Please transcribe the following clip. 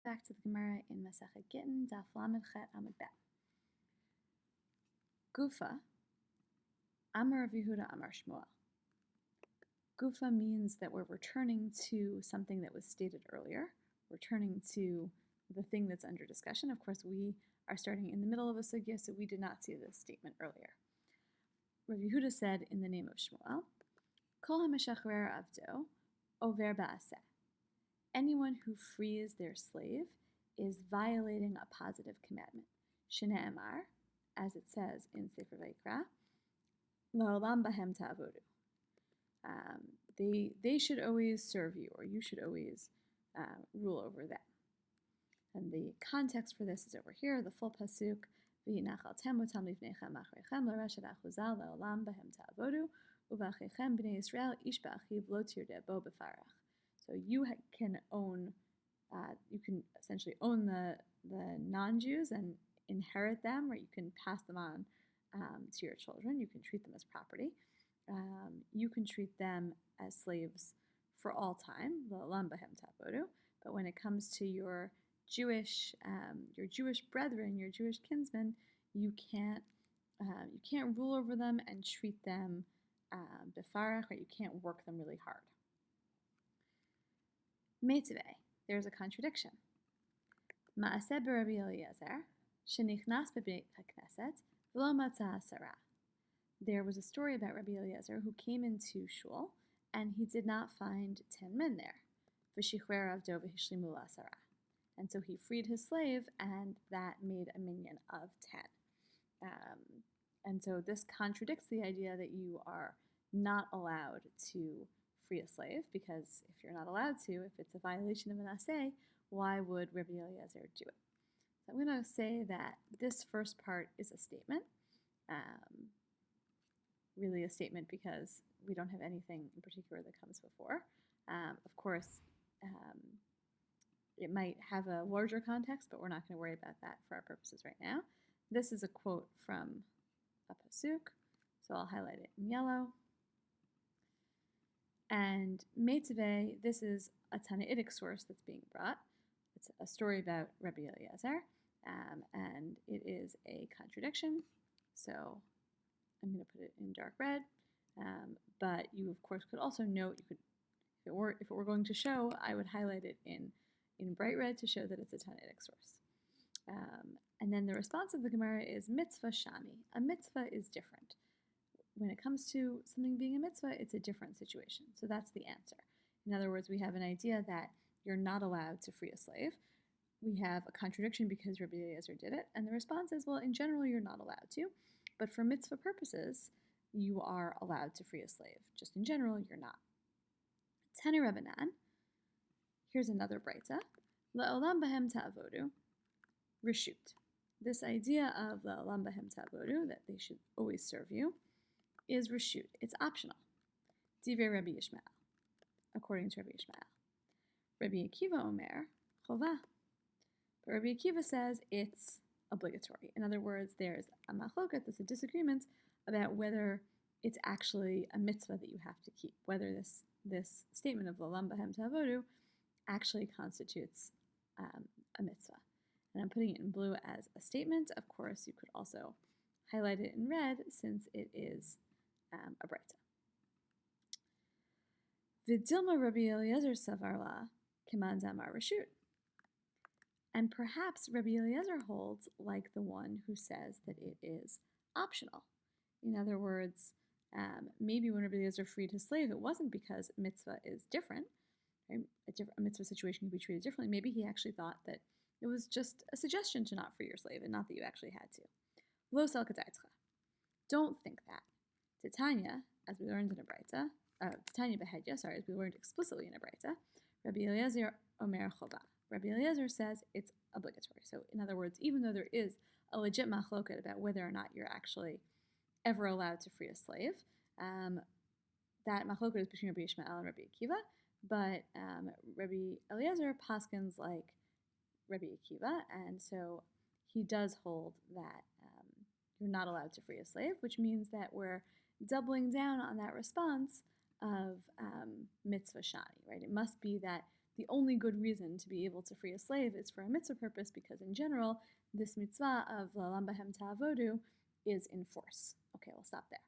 Back to the Gemara in Masechet Gittin, Daf Lamed Chet Amud Bet. Gufa, Amar Rav Yehuda Amar Shmuel. Gufa means that we're returning to something that was stated earlier, returning to the thing that's under discussion. Of course, we are starting in the middle of a sugya, so we did not see this statement earlier. Rav Yehuda said in the name of Shmuel, Kol ha-meshachrer avdo over ba'aseh. Anyone who frees their slave is violating a positive commandment. Shne'emar, as it says in Sefer Vayikra, La'olam bahem ta'avodu. They should always serve you, or you should always rule over them. And the context for this is over here, the full pasuk, V'hinachaltem otam livnechem achrechem l'reshet achuzal la'olam bahem ta'avodu uv'achrechem b'nei Yisrael ish ba'achiv lo tirdeh bo b'farach. So you can own, you can essentially own the non-Jews and inherit them, or you can pass them on to your children. You can treat them as property. You can treat them as slaves for all time, but when it comes to your Jewish brethren, your Jewish kinsmen, you can't rule over them and treat them befarach, right? You can't work them really hard. Meitzveh, there's a contradiction. Ma'aseh b'Rabbi Eliezer, shenichnas b'beit hakneset, v'lo matzah asara. There was a story about Rabbi Eliezer who came into shul, and he did not find 10 men there. V'shichrer avdo v'hishlimu asara. And so he freed his slave, and that made a minyan of 10. And so this contradicts the idea that you are not allowed to free a slave, because if you're not allowed to, if it's a violation of an aseh, why would Rabbi Eliezer do it? So I'm going to say that this first part is a statement, really a statement because we don't have anything in particular that comes before. Of course, it might have a larger context, but we're not going to worry about that for our purposes right now. This is a quote from a pasuk, so I'll highlight it in yellow. And Meitzveh, this is a Tanaitic source that's being brought. It's a story about Rabbi Eliezer, and it is a contradiction. So I'm going to put it in dark red. But you, of course, could also note, if it were going to show, I would highlight it in bright red to show that it's a Tanaitic source. And then the response of the Gemara is mitzvah shani. A mitzvah is different. When it comes to something being a mitzvah, it's a different situation. So that's the answer. In other words, we have an idea that you're not allowed to free a slave. We have a contradiction because Rabbi Eliezer did it. And the response is, well, in general, you're not allowed to. But for mitzvah purposes, you are allowed to free a slave. Just in general, you're not. Tani Rabbanan. Here's another breita. La'olam bahem ta'avodu. Reshut. This idea of la'olam bahem ta'avodu, that they should always serve you, is reshut. It's optional. Divrei Rabbi Yishmael, according to Rabbi Yishmael. Rabbi Akiva Omer, chovah. But Rabbi Akiva says it's obligatory. In other words, there's a machloket, there's a disagreement about whether it's actually a mitzvah that you have to keep, whether this statement of la'olam bahem ta'avodu actually constitutes a mitzvah. And I'm putting it in blue as a statement. Of course, you could also highlight it in red since it is a breita. V'dilma Rabbi Eliezer savarla keman zamar reshut. And perhaps Rabbi Eliezer holds like the one who says that it is optional. In other words, maybe when Rabbi Eliezer freed his slave, it wasn't because mitzvah is different. Right? A mitzvah situation can be treated differently. Maybe he actually thought that it was just a suggestion to not free your slave and not that you actually had to. Lo sal k'daitzcha. Don't think that. Titania, as we learned in a breita, Titania behedya, as we learned explicitly in a breita, Rabbi Eliezer omer chovah. Rabbi Eliezer says it's obligatory. So in other words, even though there is a legit machloket about whether or not you're actually ever allowed to free a slave, that machloket is between Rabbi Yishmael and Rabbi Akiva, but Rabbi Eliezer paskins like Rabbi Akiva, and so he does hold that you're not allowed to free a slave, which means that we're doubling down on that response of mitzvah shani, right? It must be that the only good reason to be able to free a slave is for a mitzvah purpose, because in general, this mitzvah of La'olam Behem Ta'avodu is in force. Okay, we'll stop there.